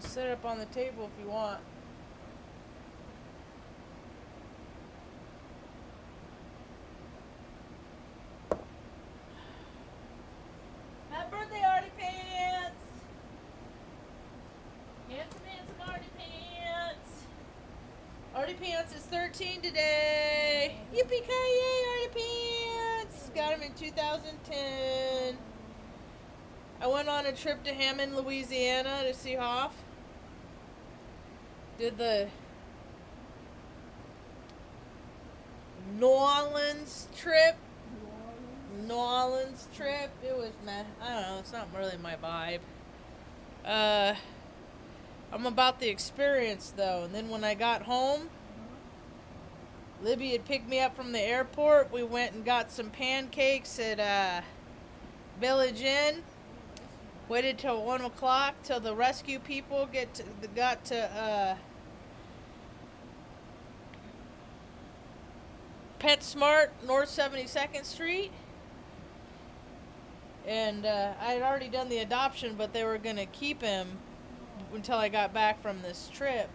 Sit up on the table if you want. Happy birthday, Artie Pants! Handsome Artie Pants! Artie Pants is 13 today! Yippee-ki-yay, Artie Pants! Got him in 2010. I went on a trip to Hammond, Louisiana to see Hoff. Did the New Orleans trip. It was meh. I don't know. It's not really my vibe. I'm about the experience though. And then when I got home, Libby had picked me up from the airport. We went and got some pancakes at Village Inn. Waited till 1 o'clock till the rescue people got to PetSmart, North 72nd Street. And I had already done the adoption, but they were going to keep him until I got back from this trip.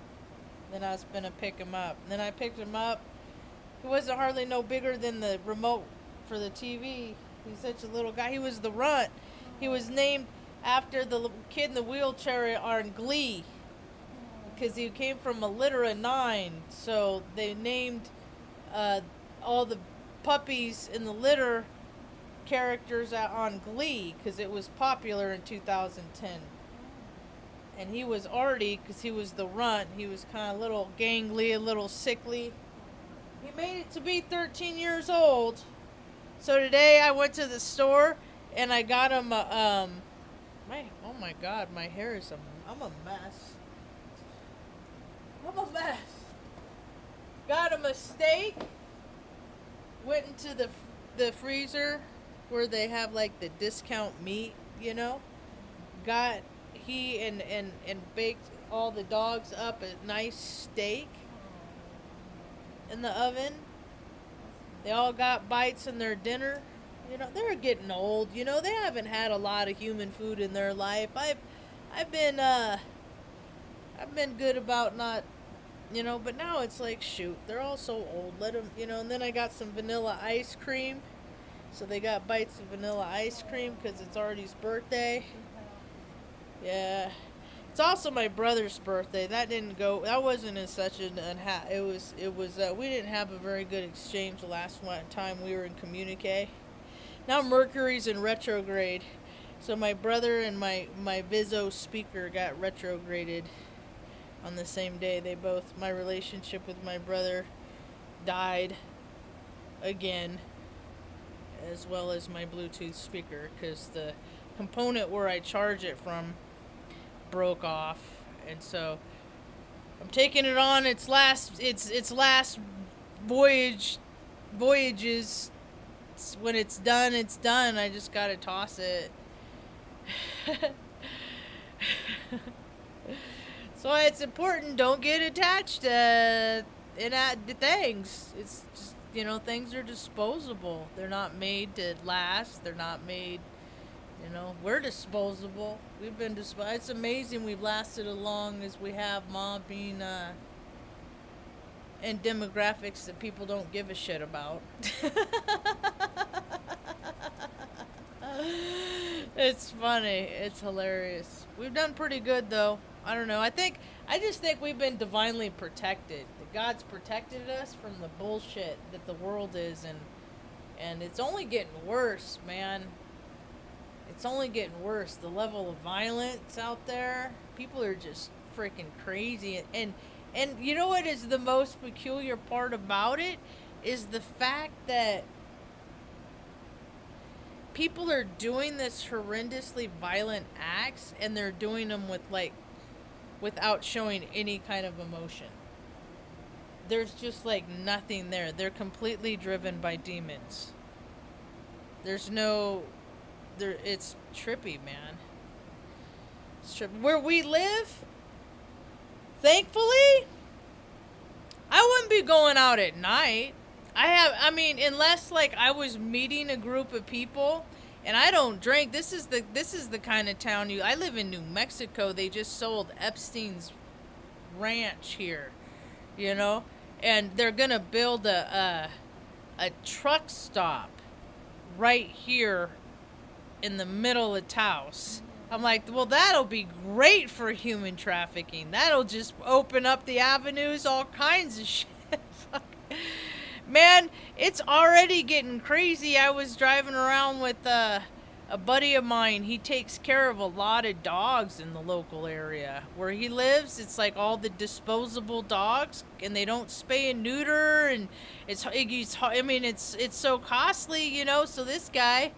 Then I was going to pick him up. And then I picked him up. He wasn't hardly no bigger than the remote for the TV. He's such a little guy. He was the runt. He was named after the kid in the wheelchair on Glee. Because he came from a litter of 9. So they named all the puppies in the litter characters on Glee because it was popular in 2010. And he was Artie because he was the runt. He was kind of a little gangly, a little sickly. He made it to be 13 years old. So today I went to the store and I got him oh my god, my hair is I'm a mess. I'm a mess. Got him a steak. Went into the freezer where they have like the discount meat, you know. Got he and baked all the dogs up a nice steak in the oven. They all got bites in their dinner. You know, they're getting old. You know, they haven't had a lot of human food in their life. I've been good about not, you know, but now it's like, shoot, they're all so old. Let them, you know. And then I got some vanilla ice cream. So they got bites of vanilla ice cream because it's Artie's birthday. Yeah. It's also my brother's birthday. That wasn't in such an it was we didn't have a very good exchange the last time we were in communique. Now Mercury's in retrograde. So my brother and my Vizzo speaker got retrograded on the same day. My relationship with my brother died again, as well as my Bluetooth speaker, because the component where I charge it from broke off, and so I'm taking it on its last voyages. When it's done. I just gotta toss it. So it's important, don't get attached to things. It's just, you know, things are disposable. They're not made to last. They're not made, you know, we're disposable. We've been disposable. It's amazing we've lasted as long as we have, Ma, being in demographics that people don't give a shit about. It's funny. It's hilarious. We've done pretty good, though. I don't know. I just think we've been divinely protected. That God's protected us from the bullshit that the world is, and it's only getting worse, man. It's only getting worse. The level of violence out there, people are just freaking crazy. And you know what is the most peculiar part about it is the fact that people are doing this horrendously violent acts, and they're doing them without showing any kind of emotion. There's just nothing there. They're completely driven by demons. It's trippy, man. It's trippy. Where we live, thankfully, I wouldn't be going out at night. Unless I was meeting a group of people And I don't drink. This is the kind of town I live in New Mexico. They just sold Epstein's ranch here, you know, and they're gonna build a truck stop right here in the middle of Taos. I'm like, well, that'll be great for human trafficking. That'll just open up the avenues, all kinds of shit. Man, it's already getting crazy. I was driving around with a buddy of mine. He takes care of a lot of dogs in the local area where he lives. It's like all the disposable dogs, and they don't spay and neuter, and it's I mean, it's so costly, you know. So this guy,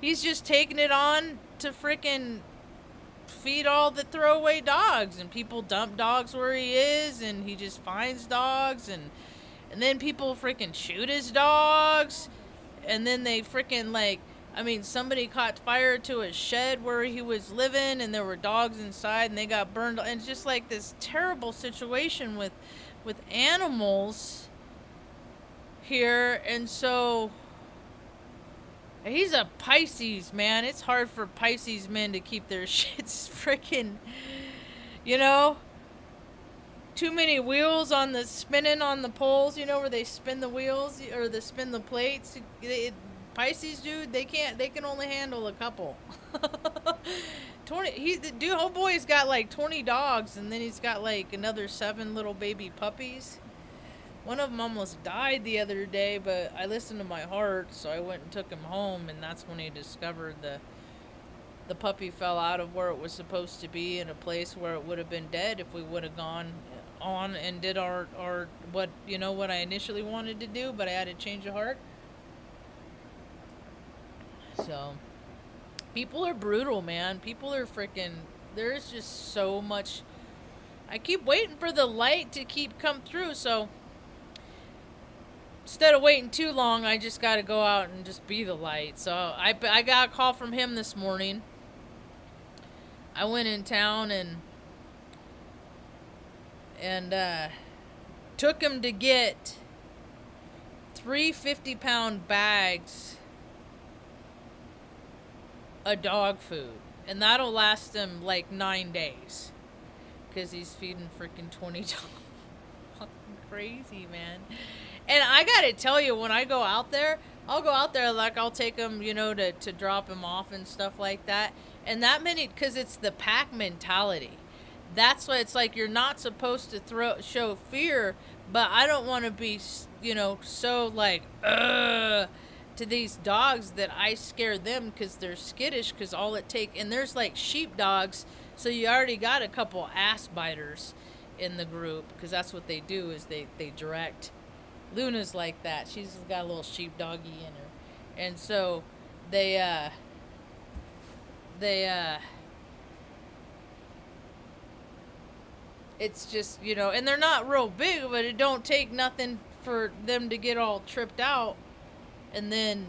he's just taking it on to frickin' feed all the throwaway dogs, and people dump dogs where he is, and he just finds dogs, and then people freaking shoot his dogs, and then they freaking like, I mean, somebody caught fire to a shed where he was living, and there were dogs inside, and they got burned, and it's just like this terrible situation with animals here. And so he's a Pisces, man. It's hard for Pisces men to keep their shits freaking, you know, too many wheels on the spinning on the poles, you know, where they spin the wheels or they spin the plates. Pisces, dude, they can only handle a couple. 20, whole boy's got like 20 dogs, and then he's got like another 7 little baby puppies. One of them almost died the other day, but I listened to my heart, so I went and took him home, and that's when he discovered the puppy fell out of where it was supposed to be in a place where it would have been dead if we would have gone on and did our what I initially wanted to do, but I had to change of heart. So people are brutal, man. People are freaking, there's just so much. I keep waiting for the light to keep come through, so instead of waiting too long, I just got to go out and just be the light. So I got a call from him this morning. I went in town and took him to get 3 50-pound bags of dog food, and that'll last him like 9 days, because he's feeding freaking 20 dogs. Fucking crazy, man. And I gotta tell you, when I go out there, I'll go out there, like, I'll take him, you know, to drop him off and stuff like that. And that many, because it's the pack mentality. That's why it's like, you're not supposed to show fear, but I don't want to be, you know, so like, to these dogs that I scare them because they're skittish, because all it takes, and there's like sheep dogs, so you already got a couple ass biters in the group, because that's what they do, is they direct. Luna's like that. She's got a little sheep doggy in her. And so they it's just, you know, and they're not real big, but it don't take nothing for them to get all tripped out, and then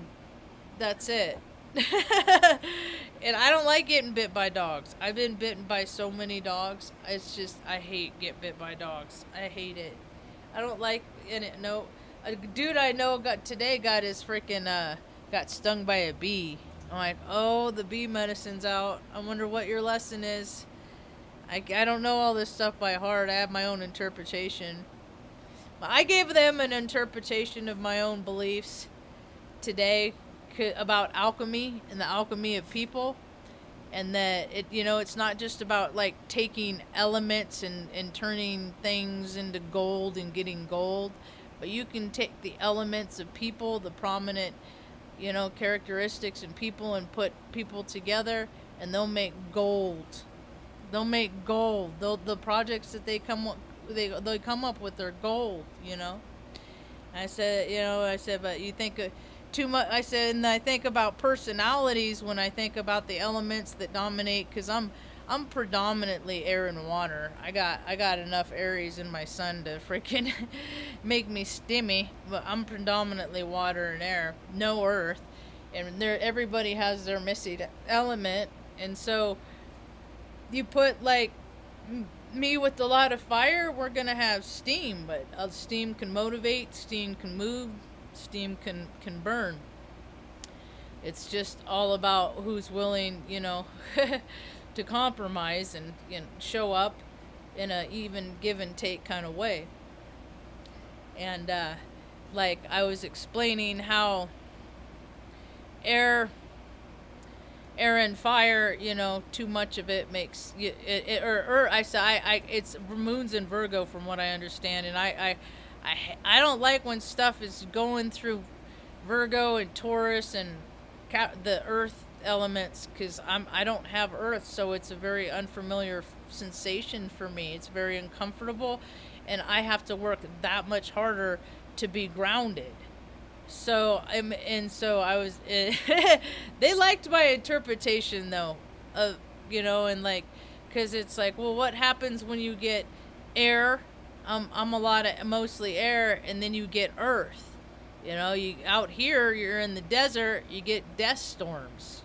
that's it. And I don't like getting bit by dogs. I've been bitten by so many dogs. It's just, I hate get bit by dogs. I hate it. I don't like it. No, a dude I know got his freaking got stung by a bee. I'm like, oh, the bee medicine's out. I wonder what your lesson is. I don't know all this stuff by heart. I have my own interpretation. I gave them an interpretation of my own beliefs today about alchemy and the alchemy of people, and that it, you know, it's not just about like taking elements and turning things into gold and getting gold, but you can take the elements of people, the prominent, you know, characteristics in people, and put people together, and they'll make gold. They'll make gold. The projects that they come up with are gold, you know. I said, but you think too much. I said, and I think about personalities when I think about the elements that dominate, because I'm predominantly air and water. I got enough Aries in my sun to freaking make me stimmy, but I'm predominantly water and air, no earth, and everybody has their missing element. And so you put like me with a lot of fire, we're gonna have steam, but steam can motivate, steam can move, steam can burn. It's just all about who's willing, to compromise and show up in a even give and take kind of way. And like I was explaining how air and fire, too much of it makes or I say I it's moon's in Virgo from what I understand, and I don't like when stuff is going through Virgo and Taurus and the earth elements, because I don't have earth, so it's a very unfamiliar sensation for me. It's very uncomfortable, and I have to work that much harder to be grounded. So so I was. They liked my interpretation though, of and like, because it's like, well, what happens when you get air? I'm a lot of mostly air, and then you get earth. You out here, you're in the desert, you get death storms.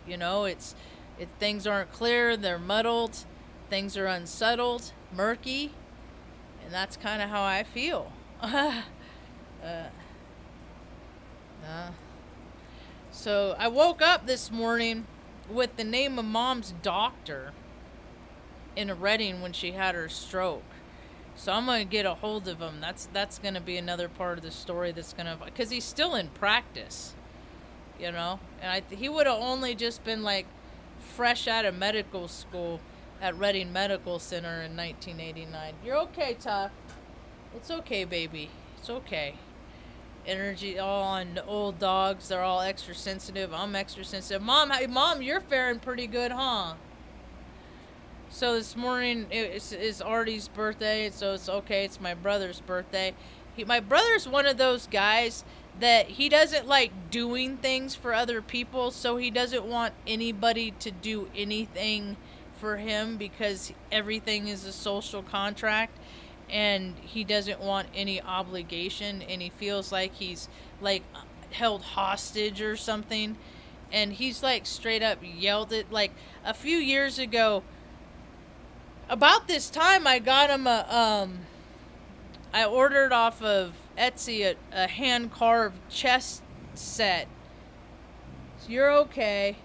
Things aren't clear, they're muddled, things are unsettled, murky, and that's kind of how I feel. So I woke up this morning with the name of Mom's doctor in a Reading when she had her stroke. So I'm going to get a hold of him. That's going to be another part of the story that's going to... Because he's still in practice, And he would have only just been, like, fresh out of medical school at Reading Medical Center in 1989. You're okay, Tuck. It's okay, baby. It's okay. Energy all on old dogs. They're all extra sensitive. I'm extra sensitive. Mom, you're faring pretty good, huh? So this morning is Artie's birthday, so it's okay. It's my brother's birthday. My brother's one of those guys that he doesn't like doing things for other people, so he doesn't want anybody to do anything for him, because everything is a social contract, and he doesn't want any obligation, and he feels like he's like held hostage or something. And he's like straight up yelled at, like a few years ago. About this time, I got him I ordered off of Etsy a hand-carved chess set. So you're okay.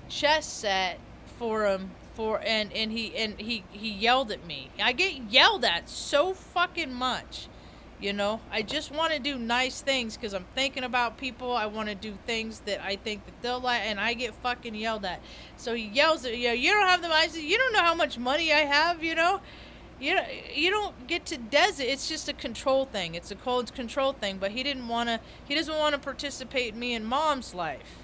Chess set for him, and he yelled at me. I get yelled at so fucking much. I just want to do nice things because I'm thinking about people. I want to do things that I think that they'll like, and I get fucking yelled at. So he yells at you. You don't have the money. You don't know how much money I have. You don't get to desert. It's just a control thing. It's a cold control thing. But he doesn't want to participate in me and Mom's life.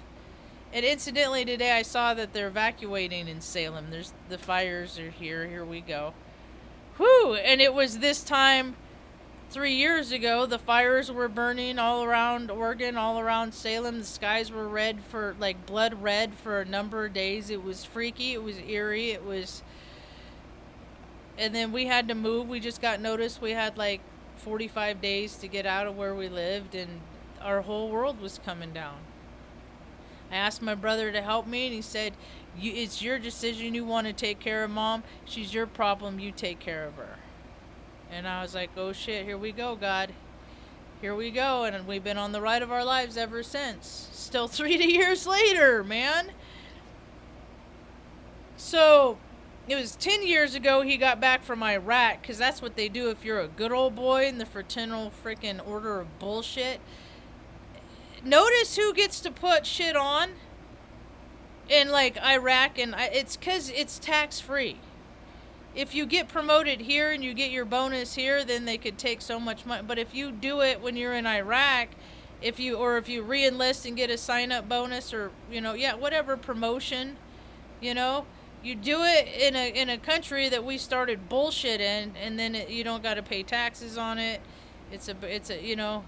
And incidentally, today I saw that they're evacuating in Salem. The fires are here. Here we go. Whew! And it was this time 3 years ago, the fires were burning all around Oregon, all around Salem. The skies were red blood red for a number of days. It was freaky. It was eerie. It was... And then we had to move. We just got notice we had like 45 days to get out of where we lived, and our whole world was coming down. I asked my brother to help me, and he said, it's your decision. You want to take care of Mom. She's your problem. You take care of her. And I was like, oh shit, here we go, God. Here we go. And we've been on the ride of our lives ever since. Still 3 years later, man. So, it was 10 years ago he got back from Iraq, because that's what they do if you're a good old boy in the fraternal freaking order of bullshit. Notice who gets to put shit on in, like, Iraq, and it's because it's tax-free. If you get promoted here and you get your bonus here, then they could take so much money. But if you do it when you're in Iraq, if you re-enlist and get a sign-up bonus, or whatever promotion, you do it in a country that we started bullshit in, and then you don't got to pay taxes on it. It's a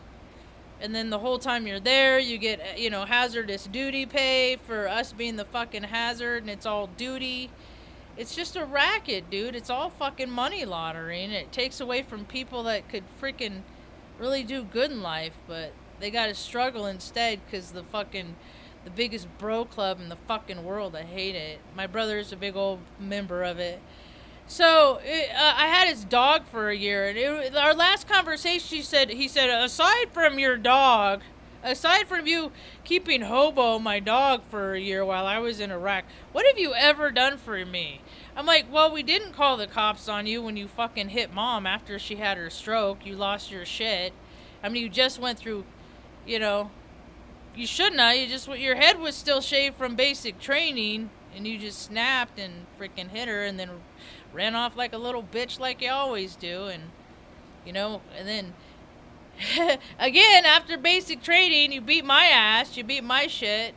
and then the whole time you're there, you get hazardous duty pay for us being the fucking hazard, and it's all duty. It's just a racket, dude. It's all fucking money laundering. It takes away from people that could freaking really do good in life, but they gotta struggle instead because the biggest bro club in the fucking world. I hate it. My brother's a big old member of it. So, I had his dog for a year, and our last conversation, he said, aside from your dog, Aside from you keeping Hobo, my dog, for a year while I was in Iraq, what have you ever done for me? I'm like, well, we didn't call the cops on you when you fucking hit mom after she had her stroke. You lost your shit. I mean, you just went through, you know, you shouldn't have. You just, your head was still shaved from basic training, and you just snapped and freaking hit her and then ran off like a little bitch like you always do. And, and then again, after basic training, you beat my ass, you beat my shit,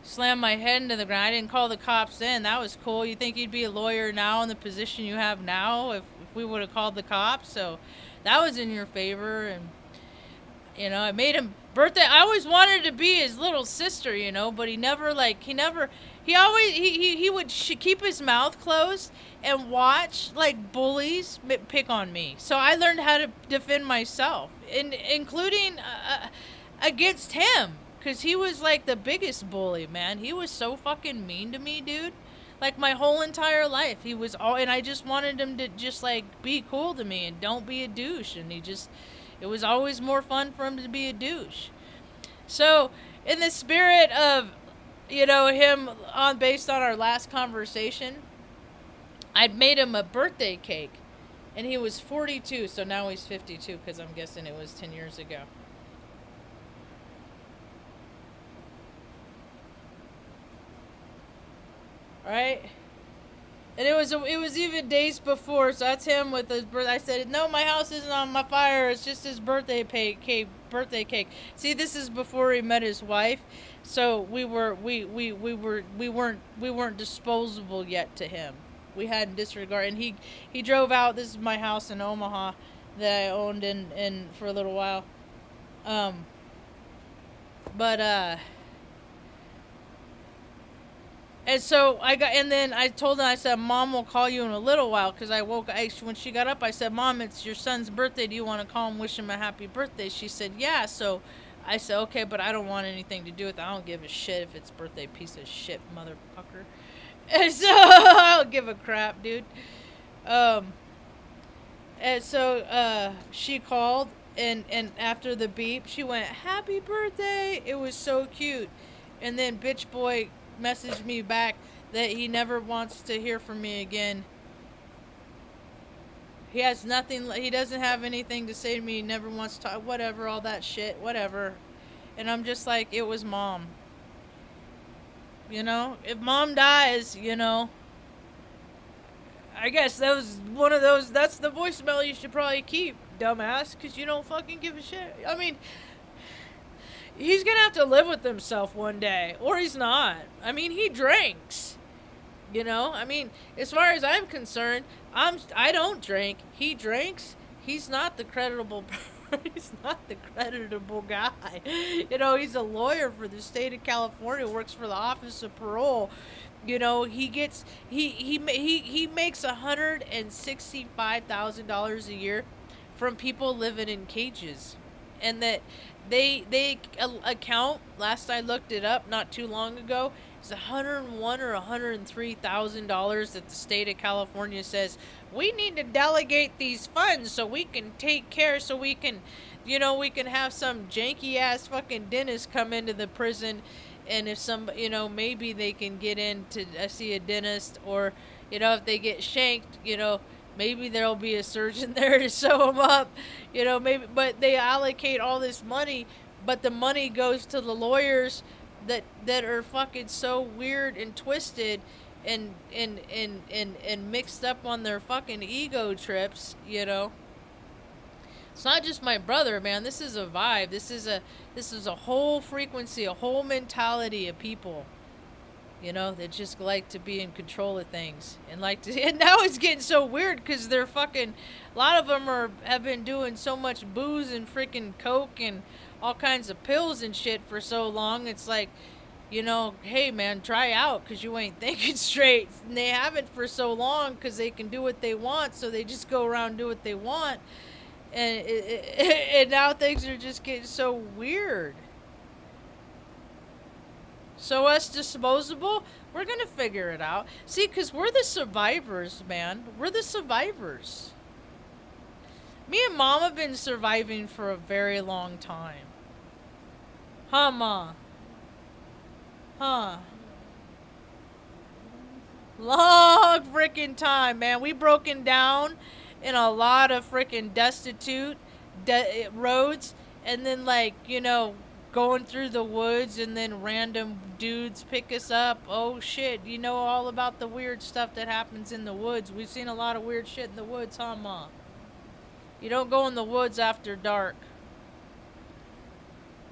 slammed my head into the ground. I didn't call the cops then. That was cool. You think you'd be a lawyer now in the position you have now if we would have called the cops? So that was in your favor. And, I made him birthday. I always wanted to be his little sister, but he would keep his mouth closed and watch like bullies pick on me. So I learned how to defend myself, including against him, because he was like the biggest bully, man. He was so fucking mean to me, dude. Like my whole entire life, he was all, and I just wanted him to just like be cool to me and don't be a douche. And it was always more fun for him to be a douche. So, in the spirit of, him based on our last conversation, I'd made him a birthday cake, and he was 42, so now he's 52, because I'm guessing it was 10 years ago. Right? And it was even days before, so that's him with his birthday. I said, no, my house isn't on my fire. It's just his birthday cake. See, this is before he met his wife, so we weren't disposable yet to him. We hadn't disregarded. And he drove out. This is my house in Omaha that I owned in for a little while. And so then I told him, I said, Mom will call you in a little while, because when she got up, I said, Mom, it's your son's birthday. Do you want to call him, wish him a happy birthday? She said, yeah. So I said, okay, but I don't want anything to do with it. I don't give a shit if it's birthday, piece of shit, motherfucker. And so I don't give a crap, dude. And so she called, and after the beep, she went, happy birthday. It was so cute. And then bitch boy messaged me back that he never wants to hear from me again. He has nothing, he doesn't have anything to say to me. He never wants to talk, whatever, all that shit, whatever. And I'm just like, it was mom. If mom dies, I guess that was one of those, that's the voicemail you should probably keep, dumbass, because you don't fucking give a shit. I mean, he's gonna have to live with himself one day, or he's not. I mean, he drinks. I mean, as far as I'm concerned, I don't drink. He drinks. He's not the creditable. He's not the creditable guy. He's a lawyer for the state of California. Works for the Office of Parole. He makes $165,000 a year from people living in cages, and that they account, last I looked it up not too long ago, it's $101,000 or $103,000 that the state of California says we need to delegate these funds so we can take care, so we can have some janky ass fucking dentist come into the prison, and if maybe they can get in to see a dentist, or if they get shanked, maybe there'll be a surgeon there to sew them up, maybe, but they allocate all this money, but the money goes to the lawyers that are fucking so weird and twisted and mixed up on their fucking ego trips, It's not just my brother, man. This is a vibe. This is a whole frequency, a whole mentality of people. That just like to be in control of things, and now it's getting so weird because they're fucking, a lot of them have been doing so much booze and freaking coke and all kinds of pills and shit for so long. It's like, hey man, try out, because you ain't thinking straight. And they haven't for so long because they can do what they want, so they just go around and do what they want, and now things are just getting so weird. So us disposable, we're going to figure it out. See, because we're the survivors, man. We're the survivors. Me and Mom have been surviving for a very long time. Huh, Ma? Huh. Long freaking time, man. We broken down in a lot of freaking destitute roads, and then like going through the woods, and then random dudes pick us up. Oh shit, you know all about the weird stuff that happens in the woods. We've seen a lot of weird shit in the woods, huh, Ma? You don't go in the woods after dark.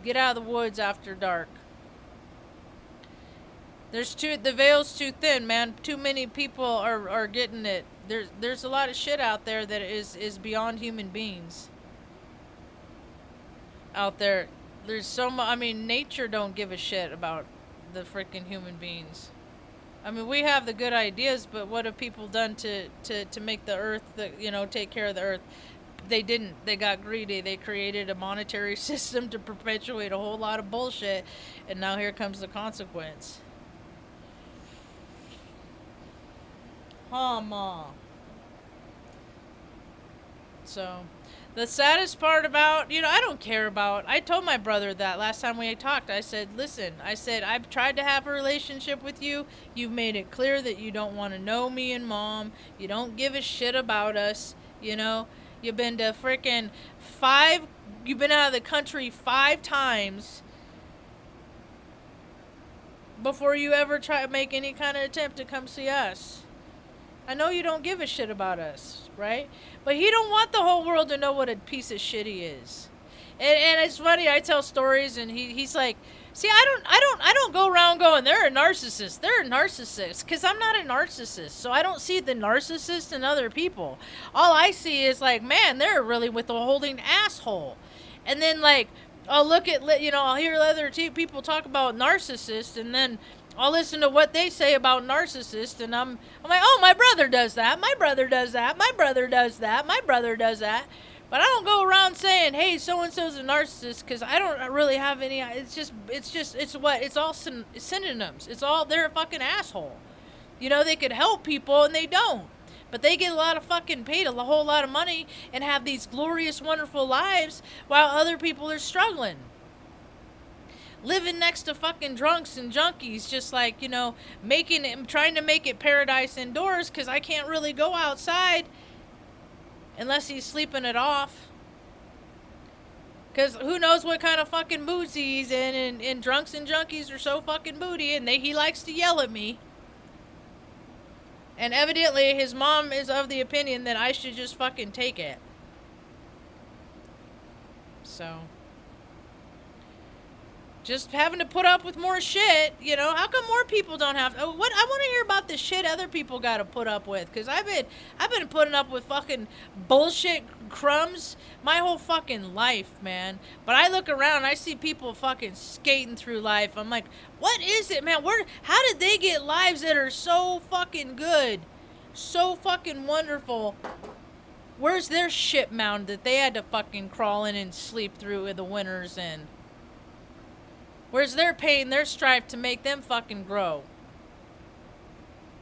Get out of the woods after dark. The veil's too thin, man. Too many people are getting it. There's a lot of shit out there that is beyond human beings. Out there, there's so much. I mean, nature don't give a shit about the freaking human beings. I mean, we have the good ideas, but what have people done to make the earth, take care of the earth? They didn't. They got greedy. They created a monetary system to perpetuate a whole lot of bullshit, and now here comes the consequence. Huh, Ma? So, the saddest part about, I don't care about, I told my brother that last time we talked. I said, listen, I've tried to have a relationship with you. You've made it clear that you don't want to know me and Mom. You don't give a shit about us, You've been to freaking you've been out of the country 5 times before you ever try to make any kind of attempt to come see us. I know you don't give a shit about us, right? But he don't want the whole world to know what a piece of shit he is. And it's funny, I tell stories and he's like, see, I don't go around going, they're a narcissist. They're a narcissist. Because I'm not a narcissist. So I don't see the narcissist in other people. All I see is like, man, they're really withholding asshole. And then like, I'll look at, I'll hear other people talk about narcissists, and then I'll listen to what they say about narcissists, and I'm like, oh, my brother does that, my brother does that, my brother does that, my brother does that. But I don't go around saying, hey, so-and-so's a narcissist, because I don't really have any, it's all synonyms. It's all, they're a fucking asshole. They could help people, and they don't. But they get a lot of fucking paid a whole lot of money and have these glorious, wonderful lives while other people are struggling. Living next to fucking drunks and junkies, just like, trying to make it paradise indoors, because I can't really go outside unless he's sleeping it off. Because who knows what kind of fucking moods he's in, and drunks and junkies are so fucking moody, and he likes to yell at me. And evidently his mom is of the opinion that I should just fucking take it. So, just having to put up with more shit, how come more people don't have I want to hear about the shit other people got to put up with, cuz I've been putting up with fucking bullshit crumbs my whole fucking life, man. But I look around and I see people fucking skating through life. I'm like, what is it, man? How did they get lives that are so fucking good? So fucking wonderful. Where's their shit mound that they had to fucking crawl in and sleep through in the winters in? Where's their pain, their strife to make them fucking grow?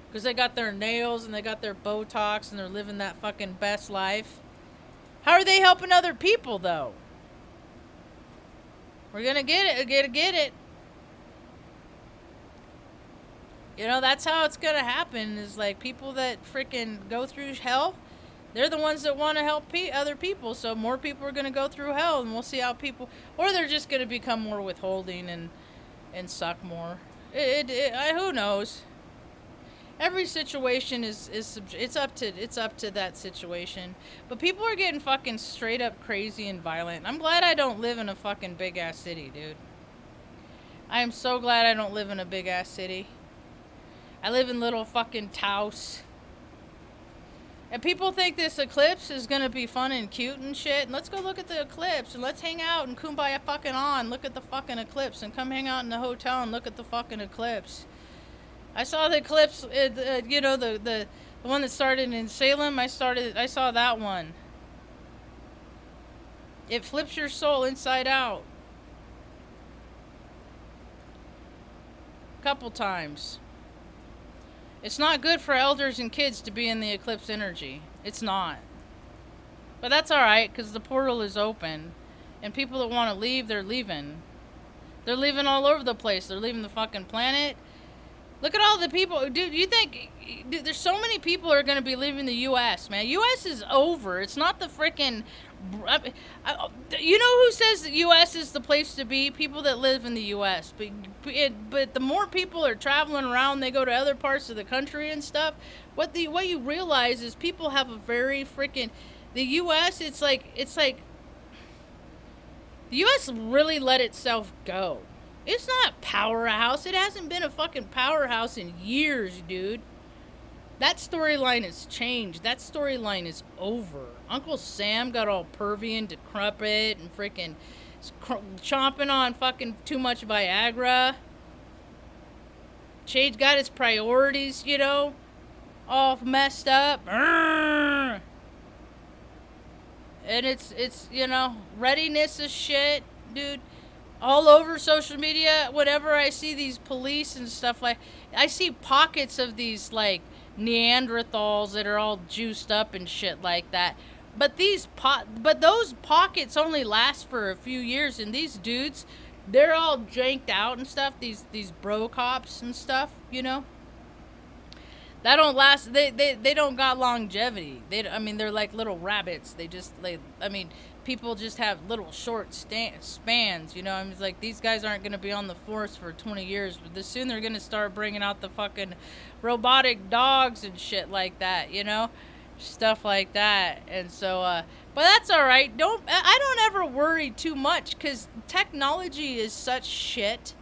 Because they got their nails and they got their Botox and they're living that fucking best life. How are they helping other people, though? We're gonna get it. We're gonna get it. That's how it's gonna happen. Is like people that freaking go through hell, they're the ones that want to help other people. So more people are gonna go through hell, and we'll see how people, or they're just gonna become more withholding and suck more. Who knows? Every situation it's up to that situation. But people are getting fucking straight up crazy and violent. I'm glad I don't live in a fucking big ass city, dude. I am so glad I don't live in a big ass city. I live in little fucking Taos. And people think this eclipse is gonna be fun and cute and shit. And let's go look at the eclipse and let's hang out and kumbaya fucking on. Look at the fucking eclipse and come hang out in the hotel and look at the fucking eclipse. I saw the eclipse, the one that started in Salem. I saw that one. It flips your soul inside out. A couple times. It's not good for elders and kids to be in the eclipse energy. It's not. But that's alright, because the portal is open. And people that want to leave, they're leaving. They're leaving all over the place. They're leaving the fucking planet. Look at all the people. Dude, you think... Dude, there's so many people who are going to be leaving the U.S., man. U.S. is over. It's not the freaking... You know who says the U.S. is the place to be? People that live in the U.S. But the more people are traveling around, they go to other parts of the country and stuff, what you realize is people have a very freaking... The U.S., it's like... The U.S. really let itself go. It's not a powerhouse. It hasn't been a fucking powerhouse in years, dude. That storyline has changed. That storyline is over. Uncle Sam got all pervy and decrepit and freaking chomping on fucking too much Viagra. Got his priorities, you know, all messed up. And it's you know, readiness is shit, dude. All over social media, whenever I see these police and stuff, like, I see pockets of these, like, Neanderthals that are all juiced up and shit like that. But those pockets only last for a few years, and these dudes, they're all janked out and stuff, these bro cops and stuff, you know? That don't last. They don't got longevity. They're like little rabbits. People just have little short spans. You know, it's like these guys aren't going to be on the force for 20 years. But soon they're going to start bringing out the fucking robotic dogs and shit like that. You know, stuff like that. And so, but that's all right. I don't ever worry too much because technology is such shit.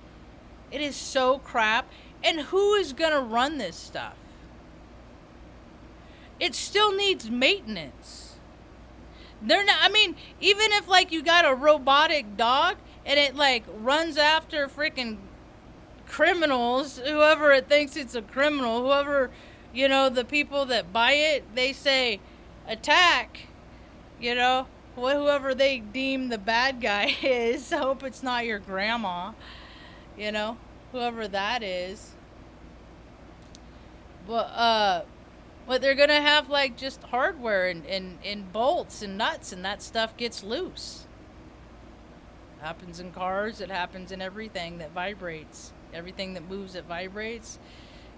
It is so crap. And who is going to run this stuff? It still needs maintenance. Even if like you got a robotic dog and it like runs after freaking criminals, whoever it thinks it's a criminal, whoever, you know, the people that buy it, they say attack, you know, whoever they deem the bad guy is. I hope it's not your grandma, you know, whoever that is. But they're going to have, like, just hardware and bolts and nuts, and that stuff gets loose. It happens in cars. It happens in everything that vibrates. Everything that moves, it vibrates.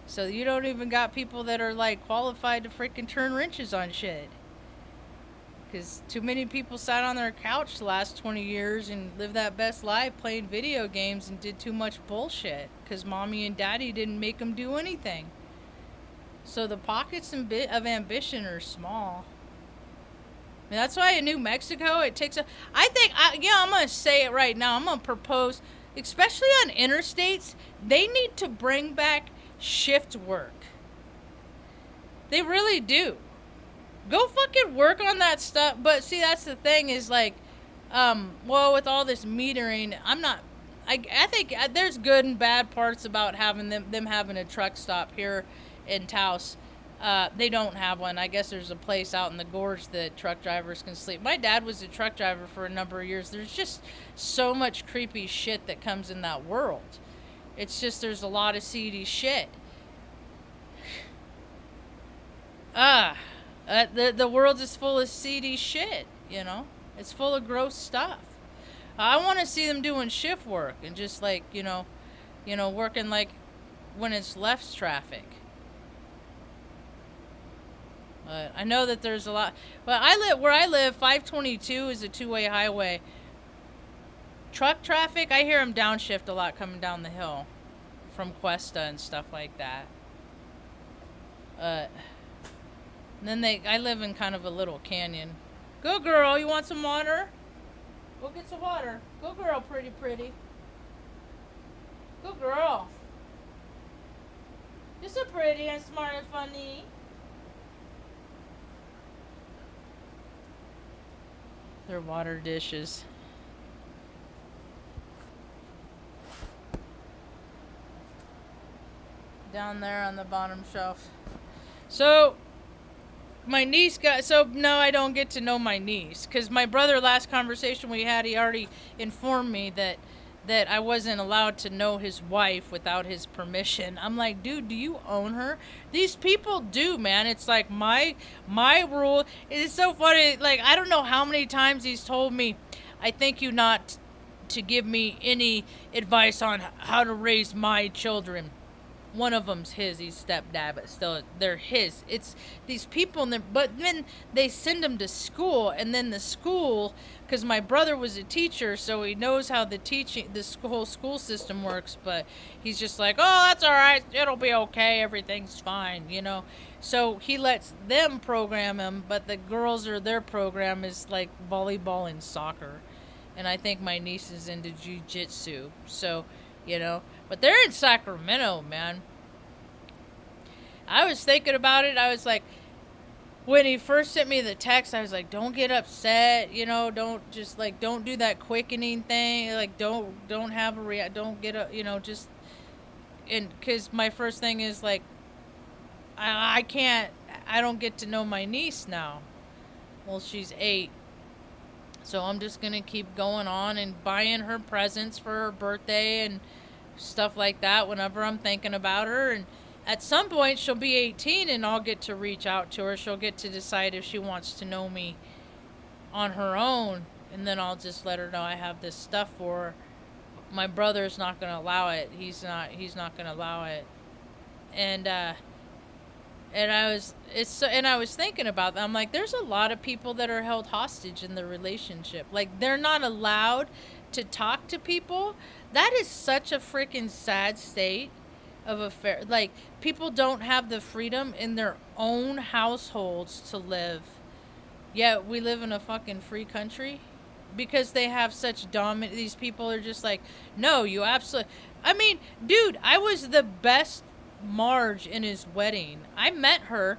So you don't even got people that are, like, qualified to freaking turn wrenches on shit. Because too many people sat on their couch the last 20 years and lived that best life playing video games and did too much bullshit. Because mommy and daddy didn't make them do anything. So the pockets of ambition are small. That's why in New Mexico it takes I'm going to say it right now. I'm going to propose, especially on interstates, they need to bring back shift work. They really do. Go fucking work on that stuff. But see, that's the thing is like, with all this metering, I think there's good and bad parts about having them having a truck stop here in Taos. They don't have one. I guess there's a place out in the gorge that truck drivers can sleep. My dad was a truck driver for a number of years. There's just so much creepy shit that comes in that world. It's just there's a lot of seedy shit. The world is full of seedy shit, you know? It's full of gross stuff. I want to see them doing shift work and just like, you know, working like when it's left traffic. I know that there's a lot, but where I live, 522 is a two-way highway. Truck traffic, I hear them downshift a lot coming down the hill from Cuesta and stuff like that. And then I live in kind of a little canyon. Go girl, you want some water? Go get some water. Go girl, pretty. Go girl. You're so pretty and smart and funny. They're water dishes. Down there on the bottom shelf. So, my niece no, I don't get to know my niece. Because my brother, last conversation we had, he already informed me that I wasn't allowed to know his wife without his permission. I'm like, dude, do you own her? These people do, man. It's like my rule. It's so funny. Like, I don't know how many times he's told me, I think you not to give me any advice on how to raise my children. One of them's he's stepdad, but still, they're his. It's these people, but then they send them to school, and then the school, because my brother was a teacher, so he knows how the whole school system works. But he's just like, oh, that's all right, it'll be okay, everything's fine, you know. So he lets them program him, but the girls or their program is like volleyball and soccer, and I think my niece is into jiu-jitsu. So, you know, but they're in Sacramento, man. I was thinking about it. I was like, when he first sent me the text, I was like, don't get upset, you know, don't just like, don't do that quickening thing. Like, don't have a don't get a, you know, just, and cause my first thing is like, I don't get to know my niece now. Well, she's 8. So I'm just going to keep going on and buying her presents for her birthday and stuff like that whenever I'm thinking about her. And at some point she'll be 18 and I'll get to reach out to her. She'll get to decide if she wants to know me on her own. And then I'll just let her know I have this stuff for her. My brother's not going to allow it. He's not going to allow it. And I was thinking about that. I'm like, there's a lot of people that are held hostage in the relationship. Like, they're not allowed to talk to people. That is such a freaking sad state of affair. Like, people don't have the freedom in their own households to live. Yet we live in a fucking free country because they have such these people are just like, no, you absolutely. I mean, dude, I was the best Marge in his wedding. I met her.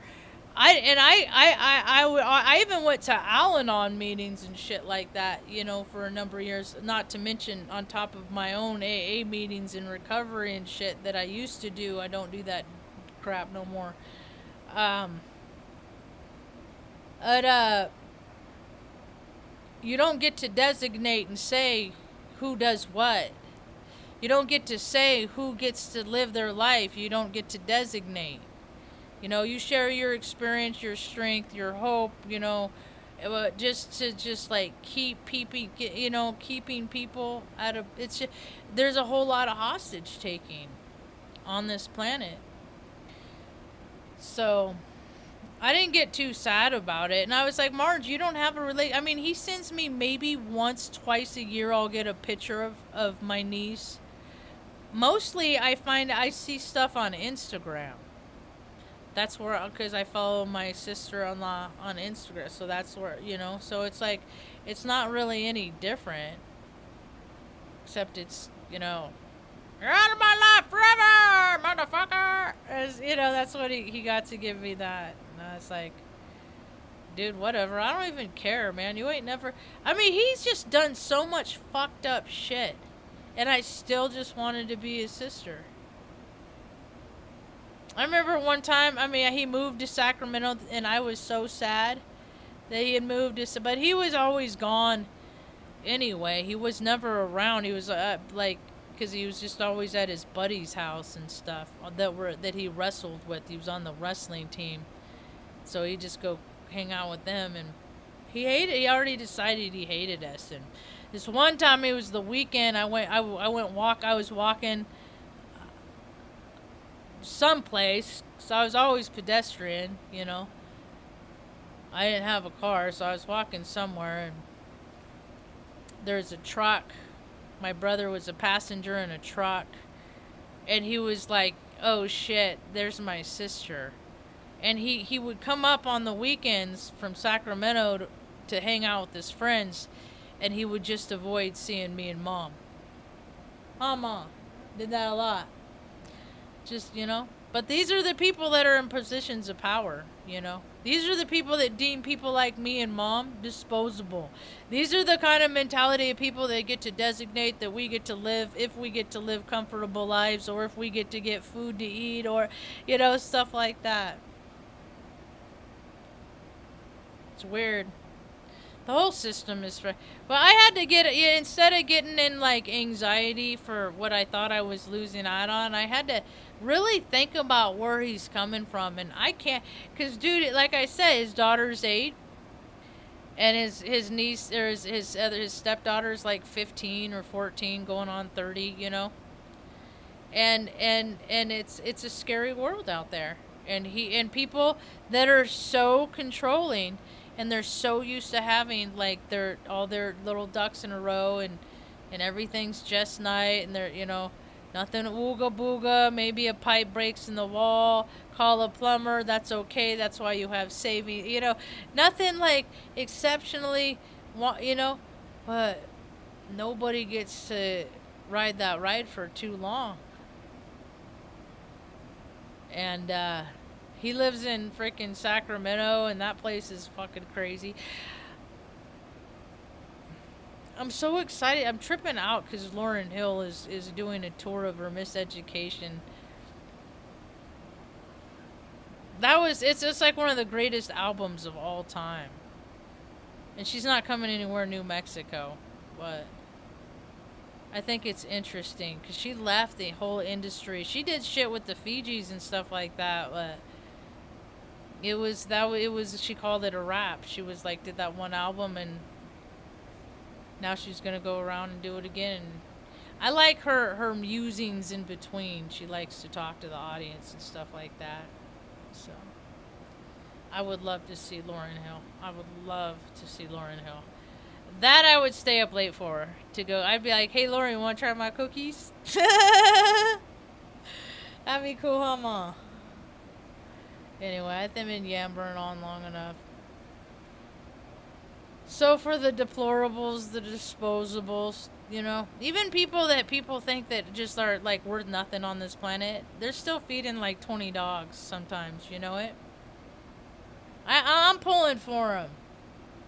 I even went to Al-Anon meetings and shit like that, you know, for a number of years. Not to mention on top of my own AA meetings and recovery and shit that I used to do. I don't do that crap no more. You don't get to designate and say who does what. You don't get to say who gets to live their life. You don't get to designate. You know, you share your experience, your strength, your hope, you know, just like keeping people out of, it's just, there's a whole lot of hostage taking on this planet. So I didn't get too sad about it. And I was like, Marge, you don't have I mean, he sends me maybe once, twice a year, I'll get a picture of my niece. Mostly I see stuff on Instagram. That's where, because I follow my sister-in-law on Instagram. So that's where, you know, so it's like, it's not really any different. Except it's, you know, you're out of my life forever, motherfucker. As, you know, that's what he got to give me that. And I was like, dude, whatever. I don't even care, man. You ain't never. I mean, he's just done so much fucked up shit. And I still just wanted to be his sister. I remember one time, I mean, he moved to Sacramento, and I was so sad that he had moved to, but he was always gone anyway. He was never around. He was like, because he was just always at his buddy's house and stuff that he wrestled with. He was on the wrestling team, so he'd just go hang out with them. And he already decided he hated us. And this one time, it was the weekend. I was walking someplace, so I was always pedestrian, you know. I didn't have a car, so I was walking somewhere, and there's a truck. My brother was a passenger in a truck, and he was like, oh shit, there's my sister. And he would come up on the weekends from Sacramento to hang out with his friends, and he would just avoid seeing me and Mom. Mama did that a lot. Just, you know. But these are the people that are in positions of power, you know. These are the people that deem people like me and Mom disposable. These are the kind of mentality of people that get to designate that we get to live, if we get to live comfortable lives, or if we get to get food to eat, or, you know, stuff like that. It's weird. The whole system is but I had to get instead of getting in like anxiety for what I thought I was losing out on, I had to really think about where he's coming from. And I can't, because dude, like I said, his daughter's 8, and his niece or his stepdaughter's like 15 or 14, going on 30. And it's a scary world out there, and people that are so controlling, and they're so used to having like all their little ducks in a row, and everything's just night, and they're nothing ooga booga, maybe a pipe breaks in the wall, call a plumber, that's okay, that's why you have saving, nothing like exceptionally, but nobody gets to ride that ride for too long. And he lives in freaking Sacramento, and that place is fucking crazy. I'm so excited. I'm tripping out because Lauryn Hill is doing a tour of her Miseducation. It's just like one of the greatest albums of all time. And she's not coming anywhere New Mexico, but I think it's interesting because she left the whole industry. She did shit with the Fijis and stuff like that, but it was she called it a rap. She was like did that one album, and now she's gonna go around and do it again. And I like her musings in between. She likes to talk to the audience and stuff like that. So I would love to see Lauryn Hill. I would love to see Lauryn Hill. That I would stay up late for to go. I'd be like, hey, Lauren, you want to try my cookies? That'd be cool, huh, Ma? Anyway, I think I've been yammering on long enough. So for the deplorables, the disposables, even people think that just are like worth nothing on this planet, they're still feeding like 20 dogs sometimes, you know it? I'm pulling for them.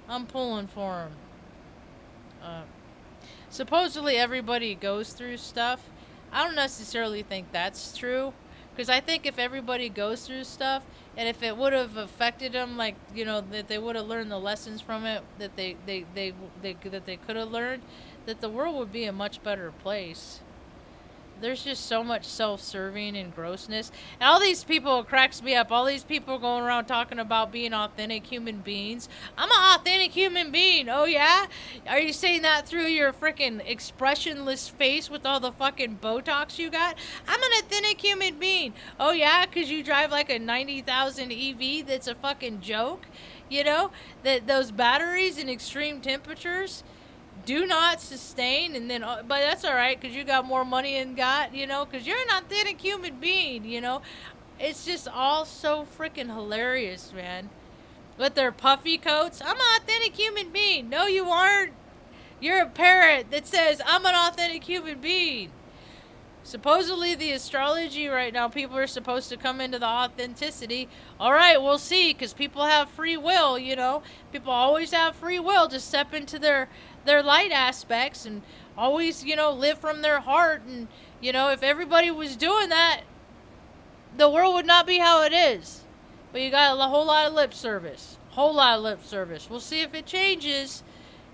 I'm pulling for them. Supposedly everybody goes through stuff. I don't necessarily think that's true, because I think if everybody goes through stuff, and if it would have affected them, like that they would have learned the lessons from it that they could have learned, that the world would be a much better place. There's just so much self-serving and grossness. And all these people, it cracks me up. All these people going around talking about being authentic human beings. I'm an authentic human being. Oh, yeah? Are you saying that through your freaking expressionless face with all the fucking Botox you got? I'm an authentic human being. Oh, yeah? Because you drive like a 90,000 EV that's a fucking joke? That those batteries in extreme temperatures do not sustain, and then but that's all right because you got more money and because you're an authentic human being. It's just all so freaking hilarious, man, with their puffy coats. I'm an authentic human being. No, you aren't. You're a parrot that says I'm an authentic human being. Supposedly the astrology right now, people are supposed to come into the authenticity. All right, we'll see, because people have free will. People always have free will to step into their light aspects, and always live from their heart. And if everybody was doing that, the world would not be how it is. But you got a whole lot of lip service. We'll see if it changes.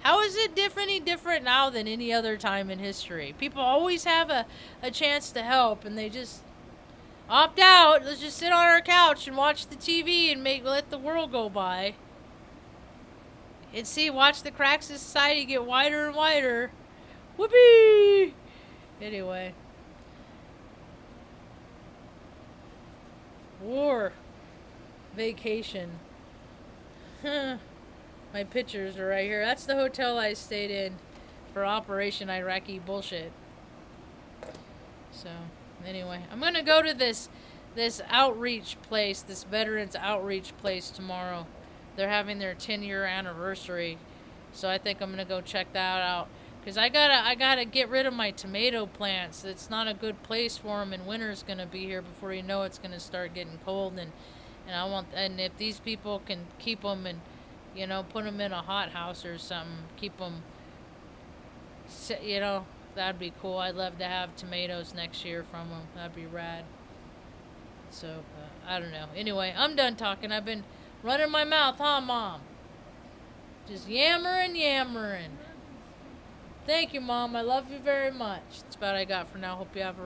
How is it different now than any other time in history? People always have a chance to help, and they just opt out. Let's just sit on our couch and watch the TV and let the world go by. And watch the cracks of society get wider and wider. Whoopee! Anyway. War. Vacation. My pictures are right here. That's the hotel I stayed in for Operation Iraqi bullshit. So, anyway. I'm going to go to this outreach place, this veterans outreach place tomorrow. They're having their 10-year anniversary. So I think I'm going to go check that out. Because I gotta get rid of my tomato plants. It's not a good place for them, and winter's going to be here before you know it's going to start getting cold. And if these people can keep them and, put them in a hot house or something, keep them, that'd be cool. I'd love to have tomatoes next year from them. That'd be rad. So, I don't know. Anyway, I'm done talking. I've been running my mouth, huh, Mom? Just yammering. Thank you, Mom. I love you very much. That's about all I got for now. Hope you have a